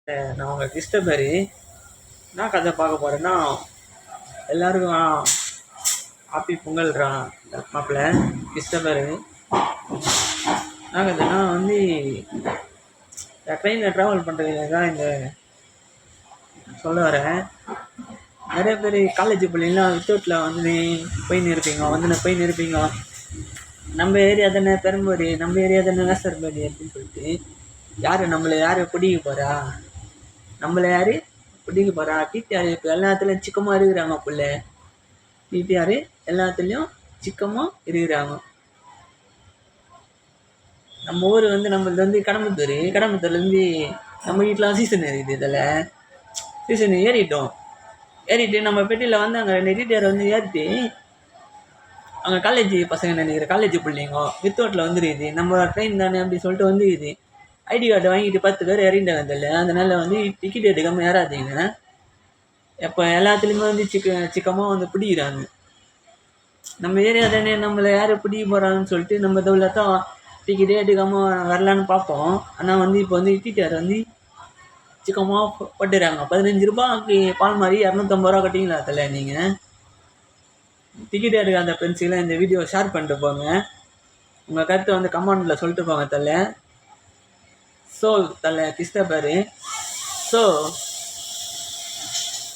நான் உங்கள் கிருஷ்ணபேரி என்ன கதை பார்க்க போகிறேன்னா, எல்லாருக்கும் ஹாப்பி பொங்கல்றான் மாப்பிள்ளை கிருஷ்ணபேரி. என்ன கதைன்னா வந்து ட்ரெயினில் ட்ராவல் பண்ணுறது தான் இந்த சொல்ல வரேன். நிறைய பேர் காலேஜ் பிள்ளைங்களாம் வித்தவுட்டில் வந்து போயின்னு இருப்பீங்க. நம்ம ஏரியா தானே பெரம்பூர், நம்ம ஏரியா தானே வேசர்பாடி அப்படின்னு சொல்லிட்டு நம்மளை யார் பிடிக்க போகிறா, டிடிஆர் இப்போ எல்லாத்துலேயும் சிக்கமாக இருக்கிறாங்க. பிள்ளை டிடிஆர் எல்லாத்துலேயும் சிக்கமாக இருக்கிறாங்க. நம்ம ஊர் வந்து நம்மளது வந்து கடம்பத்தூர்லேருந்து நம்ம வீட்டில் சீசன் இருக்குது. இதில் சீசன் ஏறிட்டு நம்ம பெட்டியில் வந்து அங்கே 2 டிடிஆர் வந்து ஏறிட்டு அங்கே காலேஜ் பசங்க காலேஜ் பிள்ளைங்க வித்தவுட்டில் வந்துருக்குது. நம்ம ட்ரெயின் தானே அப்படி சொல்லிட்டு வந்துருக்குது. ஐடி கார்டு வாங்கிட்டு 10 பேர் இறங்கிட்டாங்க அதில். அதனால் வந்து டிக்கெட் எடுக்காமல் ஏறாதீங்க. இப்போ எல்லாத்துலேயுமே வந்து சிக்கமாக வந்து பிடிக்கிறாங்க. நம்ம ஏரியா தானே, நம்மளை யார் பிடிக்க போகிறாங்கன்னு சொல்லிட்டு நம்ம இதில் தான் டிக்கெட்டே எடுக்காமல் வரலான்னு பார்ப்போம். ஆனால் வந்து இப்போ வந்து டிடிஆர் வந்து சிக்கமாக பட்டுறாங்க. 15 ரூபாய்க்கு பால் மாதிரி 250 ரூபா கட்டிங்களா அதில். நீங்கள் டிக்கெட் எடுக்க அந்த ஃப்ரெண்ட்ஸுக்கெல்லாம் இந்த வீடியோ ஷேர் பண்ணிட்டு போங்க. உங்கள் கருத்தை வந்து கமெண்டில் சொல்லிட்டு போங்க தலை. ஸோ தலை கிருஷ்ணபேரி. ஸோ